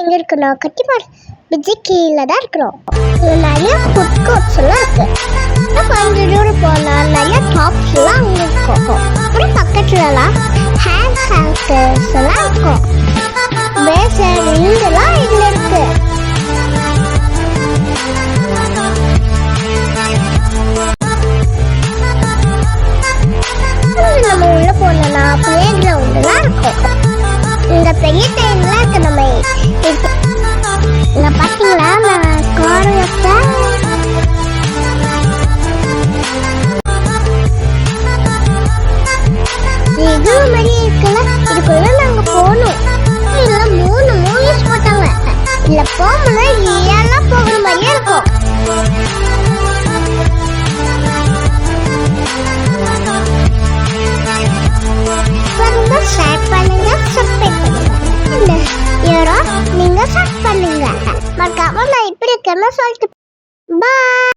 எங்க இருக்கணும்? கட்டிப்பாடு பிஜி கீழே தான் இருக்கிறோம். நிறைய ஃபுட் கோர்ட்ஸ் எல்லாம் இருக்கு. கொஞ்சம் தூரம் போனா நிறைய டாப்ஸ் எல்லாம் அங்க இருக்கும். அப்புறம் பக்கத்துலலாம் ஹேண்ட் ஹேங்கர்ஸ் எல்லாம் இருக்கும். பேசன் இதெல்லாம் இதுல இருக்கு. நம்ம உள்ள போனோம்னா பிளே கிரவுண்ட்லாம் இருக்கும். இந்த பெரிய டைம்லாம் இருக்கு. நம்ம இங்க பாத்தீங்களா நான் கார் வச்சேன். இது மாதிரி இருக்குல்ல, இதுக்குள்ள நாங்க போகணும். இதுல 3 மூவிஸ் போட்டாங்க. இல்ல போகணும்னா ஏல்லாம் போகிற மாதிரியே இருக்கும். ஷேர் பண்ணுங்க, சப்ஸ்கிரைப் பண்ணுங்க. நீங்க சப்ஸ்கிரைப் பண்ணுங்க. மறக்காம நான் இப்படி இருக்கேன்னு சொல்லிட்டு பை.